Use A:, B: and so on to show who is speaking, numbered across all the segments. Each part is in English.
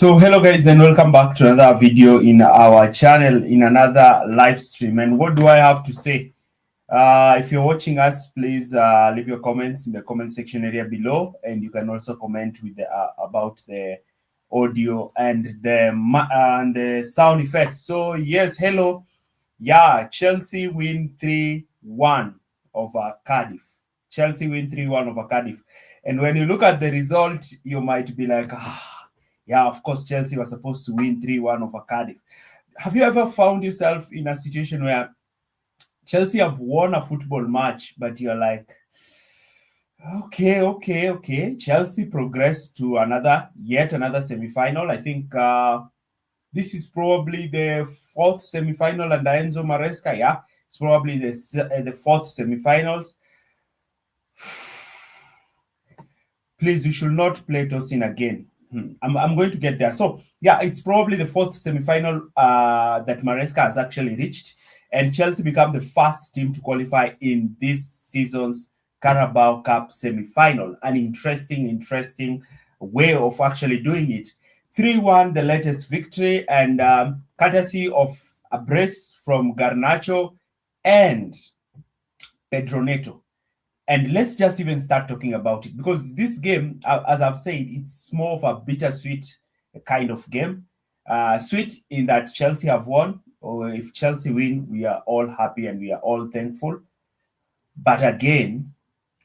A: So hello guys and welcome back to another video in our channel in another live stream. And what do I have to say? If you're watching us, please leave your comments in the comment section area below, and you can also comment with about the audio and the sound effect. So yes, hello. Yeah, Chelsea win 3-1 over Cardiff. Chelsea win 3-1 over Cardiff. And when you look at the result, you might be like, yeah, of course, Chelsea was supposed to win 3-1 over Cardiff. Have you ever found yourself in a situation where Chelsea have won a football match, but you're like, okay. Chelsea progressed to yet another semi-final. I think this is probably the fourth semi-final under Enzo Maresca. Yeah, it's probably the fourth semi-finals. Please, we should not play Tosin again. I'm going to get there. So, yeah, it's probably the fourth semi-final that Maresca has actually reached. And Chelsea become the first team to qualify in this season's Carabao Cup semi-final. An interesting way of actually doing it. 3-1, the latest victory, and courtesy of a brace from Garnacho and Pedro Neto. And let's just even start talking about it, because this game, as I've said, it's more of a bittersweet kind of game. Sweet in that Chelsea have won, or if Chelsea win, we are all happy and we are all thankful. But again,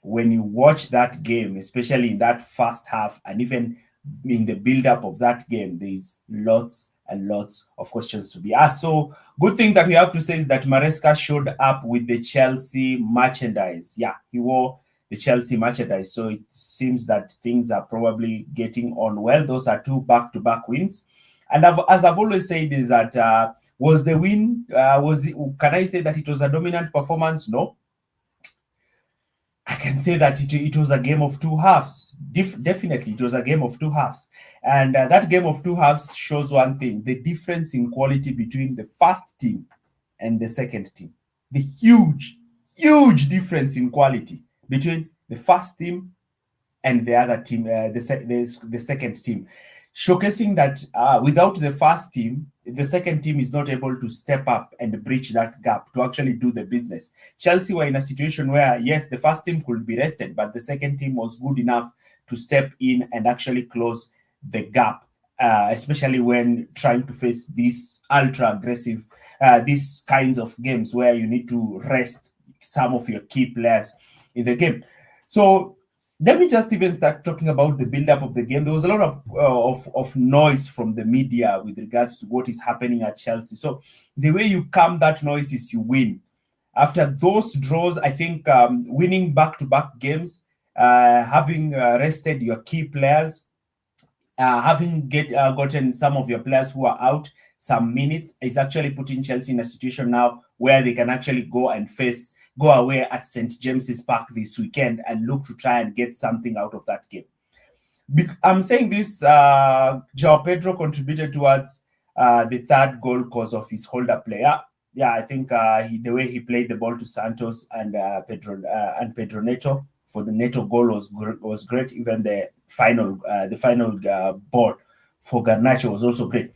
A: when you watch that game, especially in that first half, and even in the build-up of that game, there's lots and lots of questions to be asked. So good thing that we have to say is that Maresca showed up with the Chelsea merchandise. Yeah, he wore the Chelsea merchandise. So it seems that things are probably getting on well. Those are two back-to-back wins. And as I've always said, is that was the win, can I say that it was a dominant performance? No. I can say that it was a game of two halves. Definitely, it was a game of two halves. And that game of two halves shows one thing: the difference in quality between the first team and the second team. The huge difference in quality between the first team and the other team, the second team. Showcasing that without the first team, the second team is not able to step up and bridge that gap to actually do the business. Chelsea were in a situation where, yes, the first team could be rested, but the second team was good enough to step in and actually close the gap, especially when trying to face these ultra-aggressive, these kinds of games where you need to rest some of your key players in the game. So let me just even start talking about the build-up of the game. There was a lot of noise from the media with regards to what is happening at Chelsea. So the way you calm that noise is you win. After those draws, I think winning back-to-back games, having rested your key players, having gotten some of your players who are out some minutes, is actually putting Chelsea in a situation now where they can actually go away at St. James's Park this weekend and look to try and get something out of that game. I'm saying this, João Pedro contributed towards the third goal because of his holder player. Yeah, I think the way he played the ball to Santos and Pedro Neto for the Neto goal was great. Even the final ball for Garnacho was also great.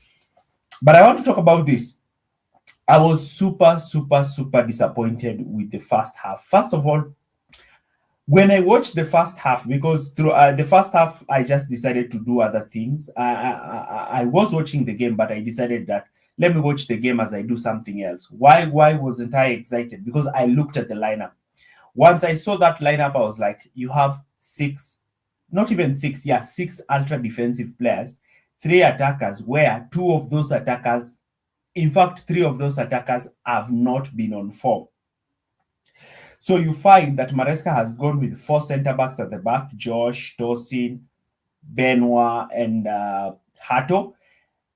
A: But I want to talk about this. I was super disappointed with the first half. First of all, when I watched the first half, because through the first half, I just decided to do other things. I was watching the game, but I decided that let me watch the game as I do something else. Why wasn't I excited? Because I looked at the lineup. Once I saw that lineup, I was like, you have six ultra defensive players, 3 attackers, where 2 of those attackers, in fact, 3 of those attackers have not been on form. So you find that Maresca has gone with 4 centre-backs at the back: Josh, Tosin, Benoit, and Hato.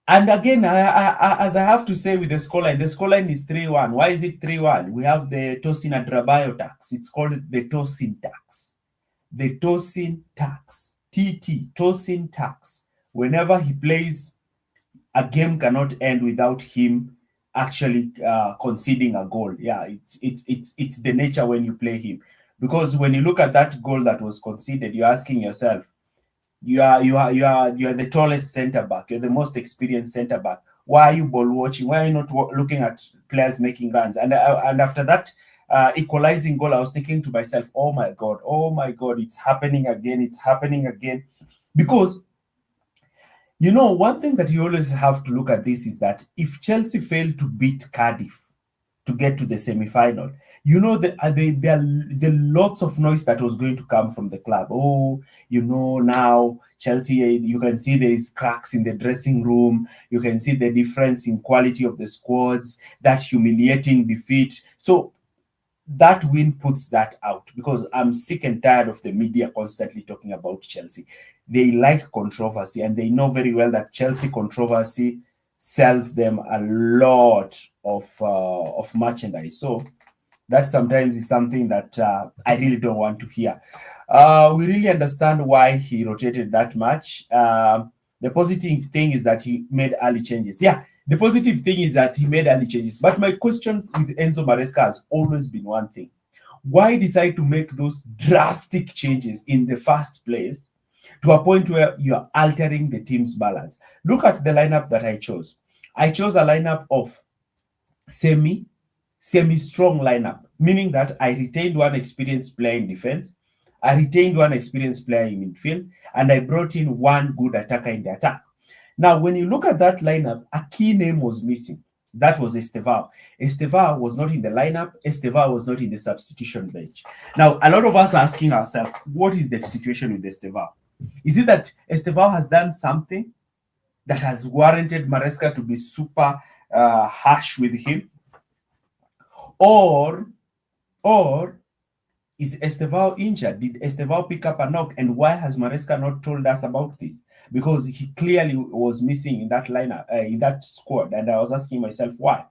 A: And again, as I have to say with the scoreline is 3-1. Why is it 3-1? We have the Tosin Adrabayo tax. It's called the Tosin tax. The Tosin tax. TT, Tosin tax. Whenever he plays, a game cannot end without him actually conceding a goal. Yeah, it's the nature when you play him. Because when you look at that goal that was conceded, you're asking yourself, You are the tallest center back. You're the most experienced center back. Why are you ball watching? Why are you not looking at players making runs? And after that equalizing goal, I was thinking to myself, oh my god, it's happening again. It's happening again. Because one thing that you always have to look at this is that if Chelsea fail to beat Cardiff to get to the semi-final, there are lots of noise that was going to come from the club. Oh, now Chelsea, you can see there is cracks in the dressing room. You can see the difference in quality of the squads, that humiliating defeat. So that win puts that out, because I'm sick and tired of the media constantly talking about Chelsea. They like controversy, and they know very well that Chelsea controversy sells them a lot of merchandise. So that sometimes is something that I really don't want to hear. We really understand why he rotated that much. The positive thing is that he made early changes. Yeah, the positive thing is that he made early changes. But my question with Enzo Maresca has always been one thing. Why decide to make those drastic changes in the first place to a point where you are altering the team's balance? Look at the lineup that I chose. I chose a lineup of semi-strong lineup, meaning that I retained one experienced player in defense, I retained one experienced player in midfield, and I brought in one good attacker in the attack. Now, when you look at that lineup, a key name was missing. That was Estevao. Estevao was not in the lineup. Estevao was not in the substitution bench. Now, a lot of us are asking ourselves, what is the situation with Estevao? Is it that Estevao has done something that has warranted Maresca to be super harsh with him? Or is Estevao injured? Did Estevao pick up a knock? And why has Maresca not told us about this? Because he clearly was missing in that lineup, in that squad. And I was asking myself, why?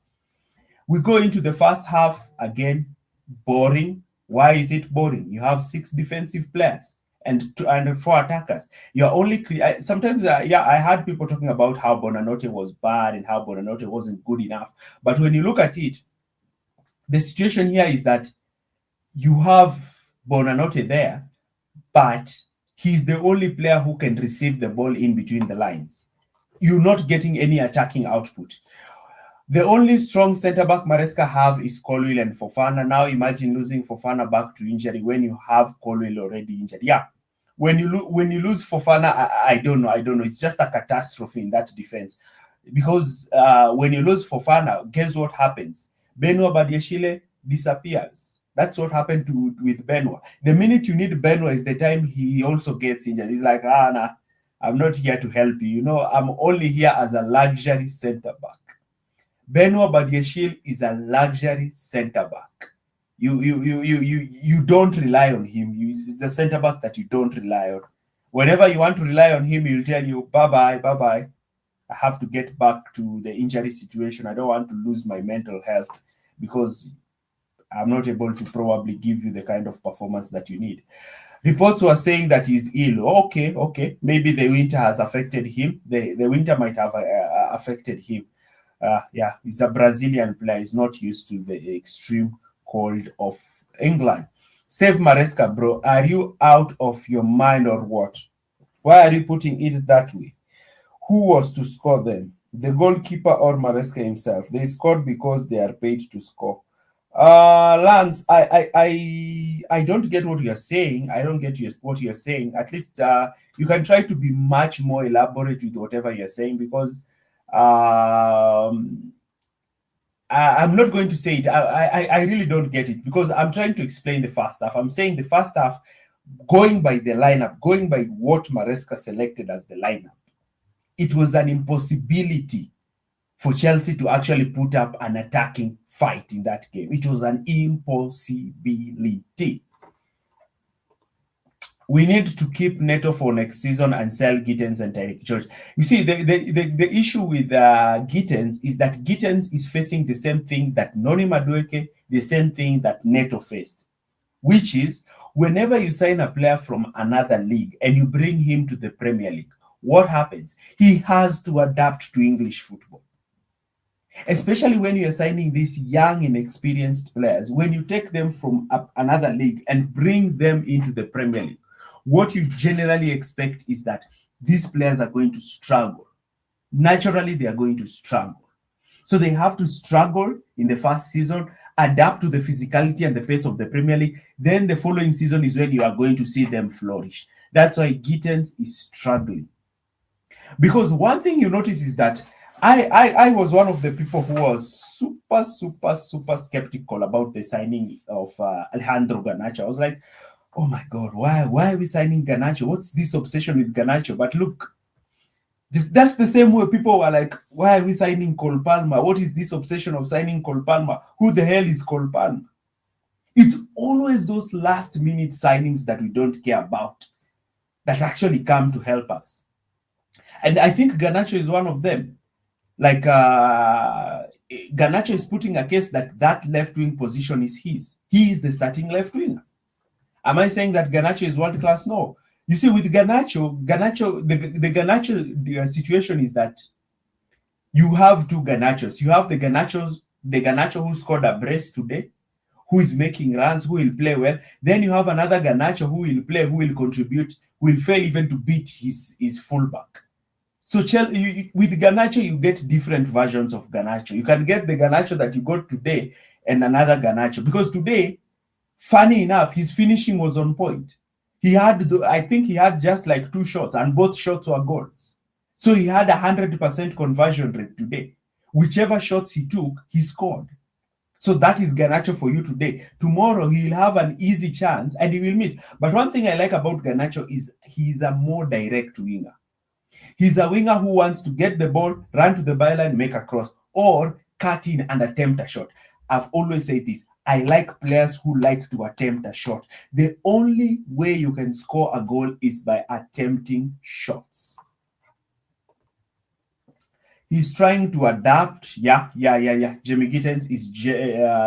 A: We go into the first half again, boring. Why is it boring? You have 6 defensive players and 4 attackers. You're only sometimes, I heard people talking about how Bonanote was bad and how Bonanote wasn't good enough. But when you look at it, the situation here is that you have Bonanote there, but he's the only player who can receive the ball in between the lines. You're not getting any attacking output. The only strong centre-back Maresca have is Colwill and Fofana. Now imagine losing Fofana back to injury when you have Colwill already injured. Yeah, when you lose Fofana, I don't know. It's just a catastrophe in that defense. Because when you lose Fofana, guess what happens? Benoit Badiashile disappears. That's what happened with Benoit. The minute you need Benoit is the time he also gets injured. He's like, nah, I'm not here to help you. I'm only here as a luxury centre-back. Benoit Badiashile is a luxury centre-back. You don't rely on him. It's the centre-back that you don't rely on. Whenever you want to rely on him, he'll tell you, bye-bye. I have to get back to the injury situation. I don't want to lose my mental health because I'm not able to probably give you the kind of performance that you need. Reports were saying that he's ill. Okay. Maybe the winter has affected him. The winter might have affected him. He's a Brazilian player. He's not used to the extreme cold of England. Save Maresca, bro. Are you out of your mind or what? Why are you putting it that way? Who was to score then? The goalkeeper or Maresca himself? They scored because they are paid to score. Lance, I don't get what you're saying. I don't get what you're saying. At least you can try to be much more elaborate with whatever you're saying, because I'm not going to say it. I really don't get it, because I'm trying to explain the first half. I'm saying the first half, going by the lineup, going by what Maresca selected as the lineup, it was an impossibility for Chelsea to actually put up an attacking fight in that game. It was an impossibility. We need to keep Neto for next season and sell Gittens and Tyreek George. You see, the issue with Gittens is that Gittens is facing the same thing that Noni Madueke, the same thing that Neto faced, which is whenever you sign a player from another league and you bring him to the Premier League, what happens? He has to adapt to English football. Especially when you're signing these young, inexperienced players, when you take them from another league and bring them into the Premier League, what you generally expect is that these players are going to struggle. Naturally, they are going to struggle. So they have to struggle in the first season, adapt to the physicality and the pace of the Premier League. Then the following season is when you are going to see them flourish. That's why Gittens is struggling. Because one thing you notice is that I was one of the people who was super skeptical about the signing of Alejandro Garnacho. I was like, oh my God, why are we signing Garnacho? What's this obsession with Garnacho? But look, that's the same way people were like, why are we signing Cole Palmer? What is this obsession of signing Cole Palmer? Who the hell is Cole Palmer? It's always those last minute signings that we don't care about that actually come to help us. And I think Garnacho is one of them. Like Garnacho is putting a case that that left wing position is his. He is the starting left winger. Am I saying that Garnacho is world class? No. You see, with Garnacho, the Garnacho situation is that you have two Garnachos. You have the Garnacho who scored a brace today, who is making runs, who will play well. Then you have another Garnacho who will play, who will contribute, who will fail even to beat his fullback. So with Garnacho, you get different versions of Garnacho. You can get the Garnacho that you got today and another Garnacho. Because today, funny enough, his finishing was on point. I think he had just like 2 shots, and both shots were goals. So he had 100% conversion rate today. Whichever shots he took, he scored. So that is Garnacho for you today. Tomorrow, he'll have an easy chance and he will miss. But one thing I like about Garnacho is he's a more direct winger. He's a winger who wants to get the ball, run to the byline, make a cross, or cut in and attempt a shot. I've always said this. I like players who like to attempt a shot. The only way you can score a goal is by attempting shots. He's trying to adapt. Yeah. Jamie Gittens is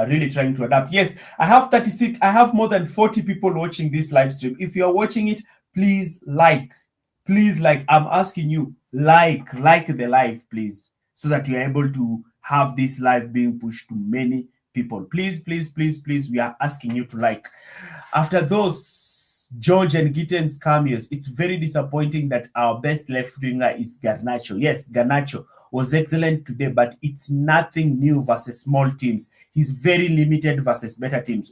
A: really trying to adapt. Yes, I have 36. I have more than 40 people watching this live stream. If you're watching it, please like. Please like. I'm asking you, like the live, please, so that you're able to have this live being pushed to many people. Please, we are asking you to like. After those George and Gittens cameos, it's very disappointing that our best left winger is Garnacho. Yes, Garnacho was excellent today, but it's nothing new versus small teams. He's very limited versus better teams.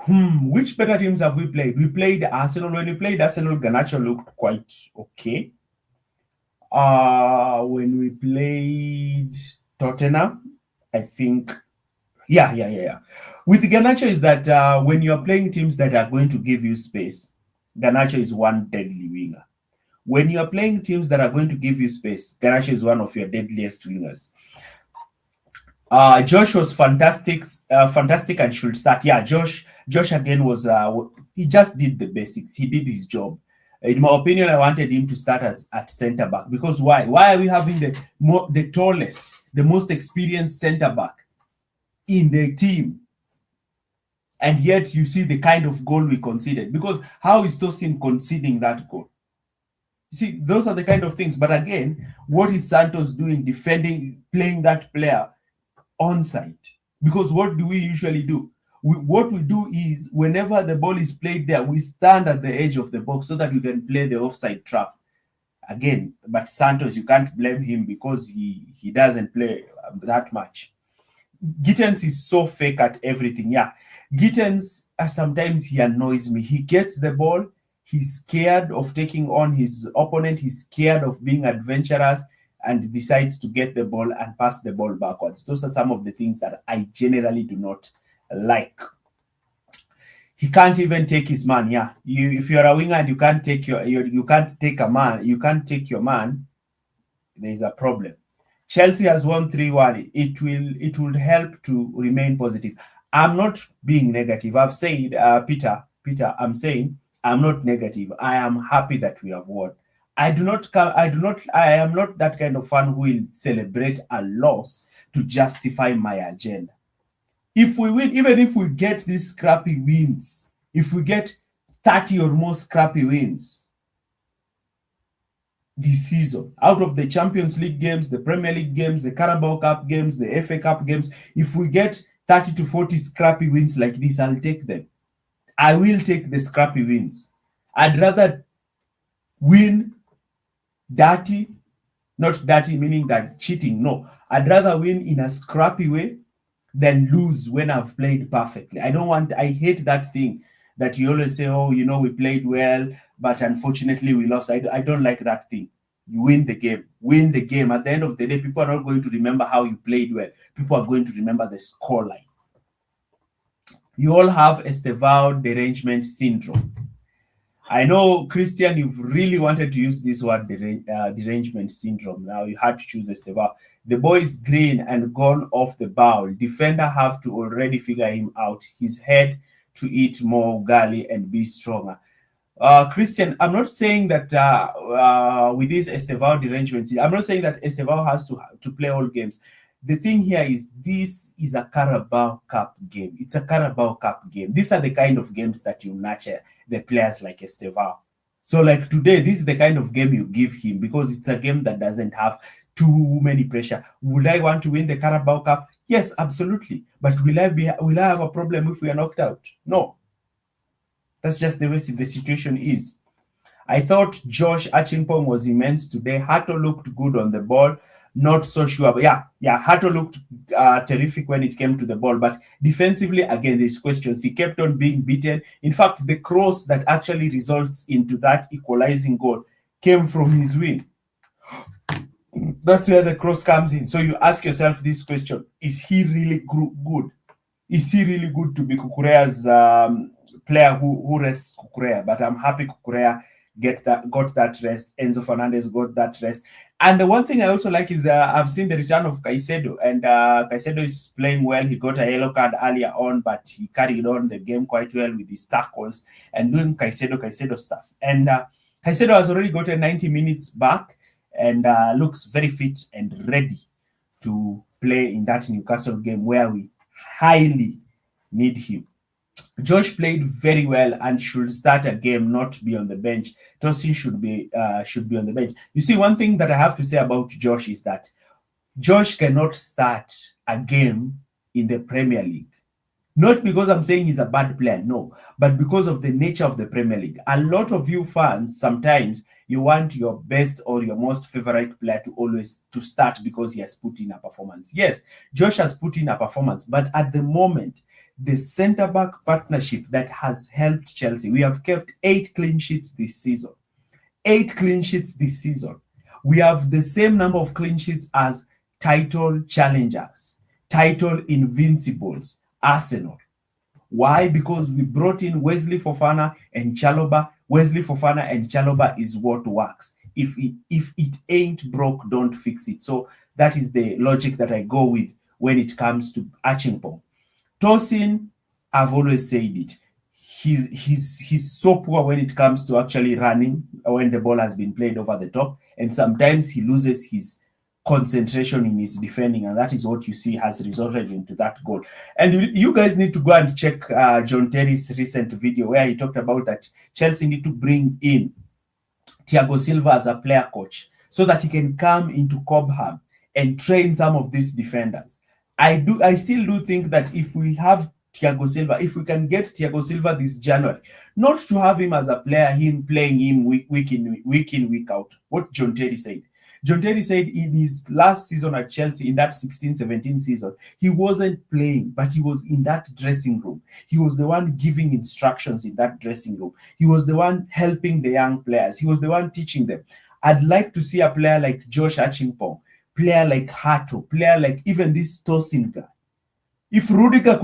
A: Which better teams have we played? We played Arsenal. When we played Arsenal, Garnacho looked quite okay. When we played Tottenham, I think, yeah. With Garnacho is that when you are playing teams that are going to give you space, Garnacho is one deadly winger. When you are playing teams that are going to give you space, Garnacho is one of your deadliest wingers. Josh was fantastic and should start. Yeah, Josh again was he just did the basics. He did his job. In my opinion, I wanted him to start at centre back because why? Why are we having the tallest, the most experienced centre back in the team? And yet you see the kind of goal we conceded. Because how is Tosin conceding that goal? You see, those are the kind of things. But again, what is Santos doing defending, playing that player onside? Because what do we usually do? What we do is whenever the ball is played there, we stand at the edge of the box so that we can play the offside trap. Again, but Santos, you can't blame him because he doesn't play that much. Gittens is so fake at everything. Yeah, Gittens, sometimes he annoys me. He gets the ball, he's scared of taking on his opponent, he's scared of being adventurous, and decides to get the ball and pass the ball backwards. Those are some of the things that I generally do not like. He can't even take his man. Yeah, if you're a winger and you can't take your man, there is a problem. Chelsea has won 3-1. It will help to remain positive. I'm not being negative. I've said, Peter, I'm saying I'm not negative. I am happy that we have won. I am not that kind of fan who will celebrate a loss to justify my agenda. If we win, even if we get these scrappy wins, if we get 30 or more scrappy wins this season, out of the Champions League games, the Premier League games, the Carabao Cup games, the FA Cup games, if we get 30 to 40 scrappy wins like this, I'll take them. I will take the scrappy wins. I'd rather win dirty, not dirty meaning that cheating, no. I'd rather win in a scrappy way than lose when I've played perfectly. I hate that thing that you always say, oh, we played well, but unfortunately we lost. I don't like that thing. You win the game. Win the game. At the end of the day, people are not going to remember how you played well. People are going to remember the scoreline. You all have Estevao derangement syndrome. I know, Christian, you've really wanted to use this word derangement syndrome. Now you had to choose Estevao. The boy is green and gone off the bowl. Defender have to already figure him out. His head to eat more ugali and be stronger. Christian, I'm not saying that with this Estevao derangement, I'm not saying that Estevao has to play all games. The thing here is this is a Carabao Cup game. It's a Carabao Cup game. These are the kind of games that you nurture the players like Estevao. So like today, this is the kind of game you give him because it's a game that doesn't have too many pressure. Would I want to win the Carabao Cup? Yes, absolutely. But will I have a problem if we are knocked out? No. That's just the way the situation is. I thought Josh Achimpong was immense today. Hato looked good on the ball. Not so sure, but Hato looked terrific when it came to the ball. But defensively, again, there's questions. He kept on being beaten. In fact, the cross that actually results into that equalizing goal came from his wing. That's where the cross comes in. So you ask yourself this question: is he really good? Is he really good to be Kukurea's player who rests Kukurea? But I'm happy Kukurea got that rest. Enzo Fernandez got that rest. And the one thing I also like is I've seen the return of Caicedo, and Caicedo is playing well. He got a yellow card earlier on, but he carried on the game quite well with his tackles and doing Caicedo stuff. And Caicedo has already gotten 90 minutes back and looks very fit and ready to play in that Newcastle game where we highly need him. Josh played very well and should start a game, not be on the bench. Tosin should be on the bench. You see, one thing that I have to say about Josh is that Josh cannot start a game in the Premier League. Not because I'm saying he's a bad player, no, but because of the nature of the Premier League. A lot of you fans, sometimes you want your best or your most favorite player to start because he has put in a performance. Yes, Josh has put in a performance, but at the moment, the centre-back partnership that has helped Chelsea. We have kept 8 clean sheets this season. 8 clean sheets this season. We have the same number of clean sheets as title challengers, title invincibles, Arsenal. Why? Because we brought in Wesley Fofana and Chalobah. Wesley Fofana and Chalobah is what works. If it ain't broke, don't fix it. So that is the logic that I go with when it comes to Achimpong. Tosin, I've always said it. He's so poor when it comes to actually running when the ball has been played over the top, and sometimes he loses his concentration in his defending, and that is what you see has resulted into that goal. And you guys need to go and check John Terry's recent video where he talked about that Chelsea need to bring in Thiago Silva as a player coach so that he can come into Cobham and train some of these defenders. I still do think that if we have Thiago Silva, if we can get Thiago Silva this January, not to have him as a player, him playing him week in, week out, what John Terry said. John Terry said in his last season at Chelsea, in that 16-17 season, he wasn't playing, but he was in that dressing room. He was the one giving instructions in that dressing room. He was the one helping the young players. He was the one teaching them. I'd like to see a player like Josh Achimpong, player like Hato, player like even this Tosin guy. If Rudiger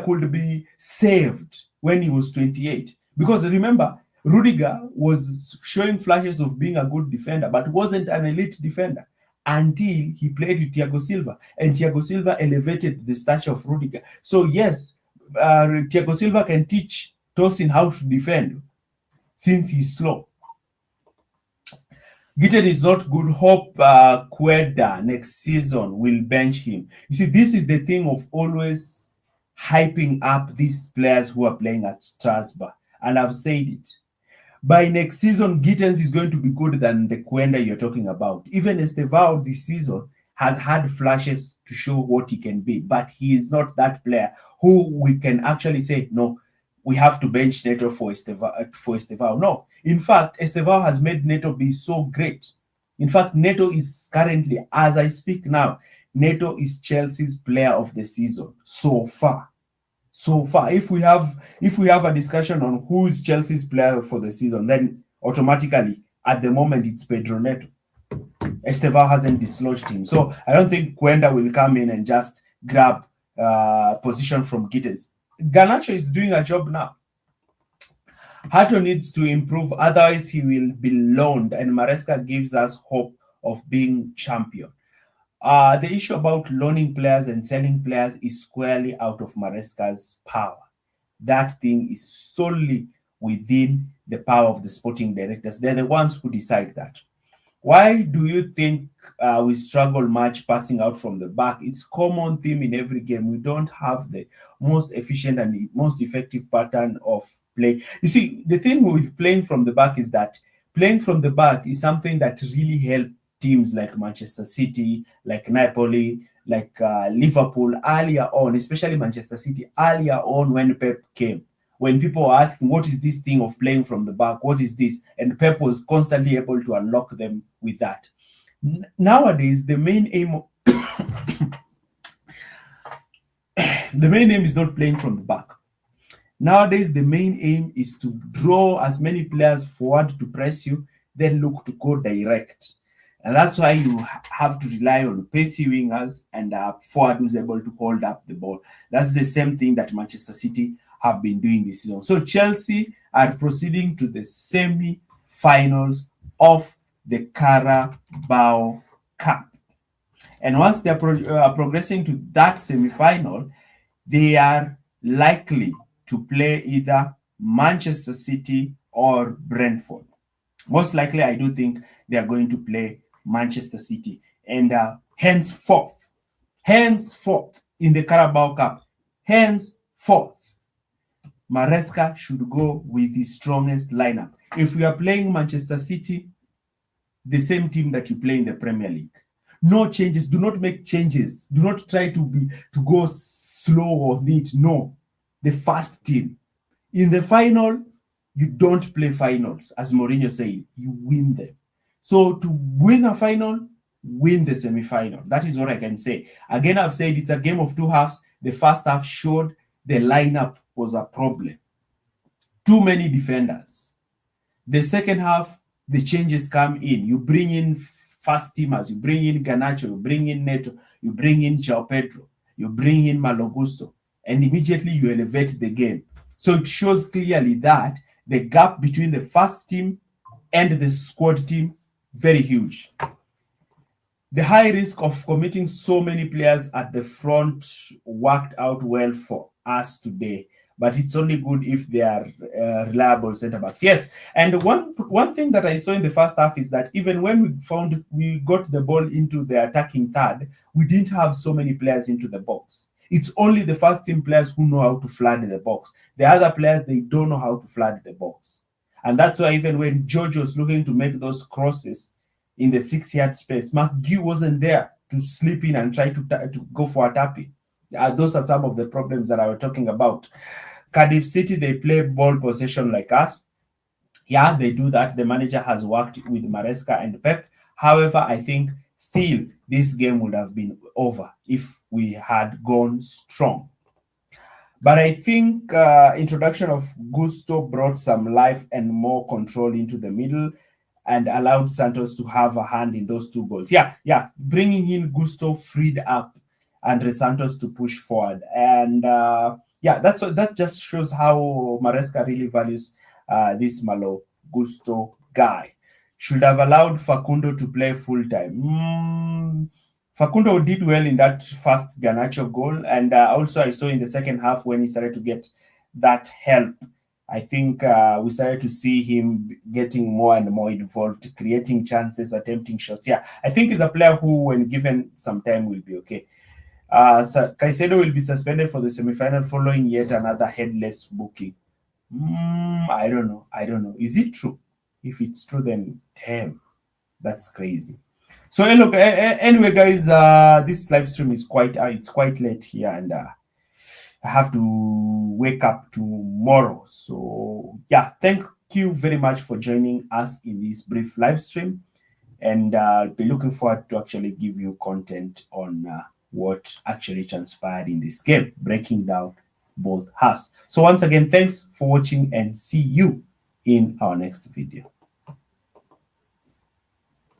A: could be saved when he was 28, because remember, Rudiger was showing flashes of being a good defender, but wasn't an elite defender until he played with Thiago Silva, and Thiago Silva elevated the stature of Rudiger. So yes, Thiago Silva can teach Tosin how to defend since he's slow. Gitted is not good. Hope Queda next season will bench him. You see, this is the thing of always hyping up these players who are playing at Strasbourg. And I've said it. By next season, Gittens is going to be good than the Quenda you're talking about. Even Estevao this season has had flashes to show what he can be, but he is not that player who we can actually say, no, we have to bench Neto for Estevao. No, in fact, Estevao has made Neto be so great. In fact, Neto is currently, as I speak now, Neto is Chelsea's player of the season so far. So far, if we have a discussion on who's Chelsea's player for the season, then automatically at the moment it's Pedro Neto. Estevao hasn't dislodged him, so I don't think Quenda will come in and just grab position from Gittens. Garnacho is doing a job now. Hato needs to improve, otherwise he will be loaned, and Maresca gives us hope of being champion. The issue about loaning players and selling players is squarely out of Maresca's power. That thing is solely within the power of the sporting directors. They're the ones who decide that. Why do you think we struggle much passing out from the back? It's common theme in every game. We don't have the most efficient and most effective pattern of play. You see, the thing with playing from the back is that playing from the back is something that really helped teams like Manchester City, like Napoli, like Liverpool earlier on, especially Manchester City earlier on when Pep came. When people were asking, what is this thing of playing from the back? What is this? And Pep was constantly able to unlock them with that. Nowadays, the main aim is not playing from the back. Nowadays, the main aim is to draw as many players forward to press you, then look to go direct. And that's why you have to rely on pacey wingers and forward who's able to hold up the ball. That's the same thing that Manchester City have been doing this season. So Chelsea are proceeding to the semi-finals of the Carabao Cup. And once they are progressing to that semi-final, they are likely to play either Manchester City or Brentford. Most likely, I do think they are going to play Manchester City. And henceforth, in the Carabao Cup, Maresca should go with the strongest lineup. If we are playing Manchester City, the same team that you play in the Premier League. No changes. Do not make changes. Do not try to go slow on it. No. The first team. In the final, you don't play finals, as Mourinho said. You win them. So to win a final, win the semi-final. That is what I can say. Again, I've said it's a game of two halves. The first half showed the lineup was a problem. Too many defenders. The second half, the changes come in. You bring in fast teamers. You bring in Garnacho. You bring in Neto. You bring in João Pedro. You bring in Malo Gusto. And immediately you elevate the game. So it shows clearly that the gap between the first team and the squad team, very huge. The high risk of committing so many players at the front worked out well for us today, but it's only good if they are reliable centre backs. Yes, and one thing that I saw in the first half is that even when we got the ball into the attacking third, we didn't have so many players into the box. It's only the first team players who know how to flood the box. The other players, they don't know how to flood the box. And that's why even when George was looking to make those crosses in the 6-yard space, McGee wasn't there to slip in and try to go for a tapping. Those are some of the problems that I was talking about. Cardiff City, they play ball possession like us. Yeah, they do that. The manager has worked with Maresca and Pep. However, I think still this game would have been over if we had gone strong. But I think introduction of Gusto brought some life and more control into the middle and allowed Santos to have a hand in those two goals. Yeah. Bringing in Gusto freed up Andre Santos to push forward. And that just shows how Maresca really values this Malo Gusto guy. Should have allowed Facundo to play full-time. Facundo did well in that first Garnacho goal. And also I saw in the second half when he started to get that help, I think we started to see him getting more and more involved, creating chances, attempting shots. Yeah, I think he's a player who, when given some time, will be okay. Caicedo will be suspended for the semi-final following yet another headless booking. I don't know. Is it true? If it's true, then damn, that's crazy. So look, anyway, guys, this live stream is it's quite late here, and I have to wake up tomorrow. So yeah, thank you very much for joining us in this brief live stream, and I'll be looking forward to actually give you content on what actually transpired in this game, breaking down both halves. So once again, thanks for watching, and see you in our next video.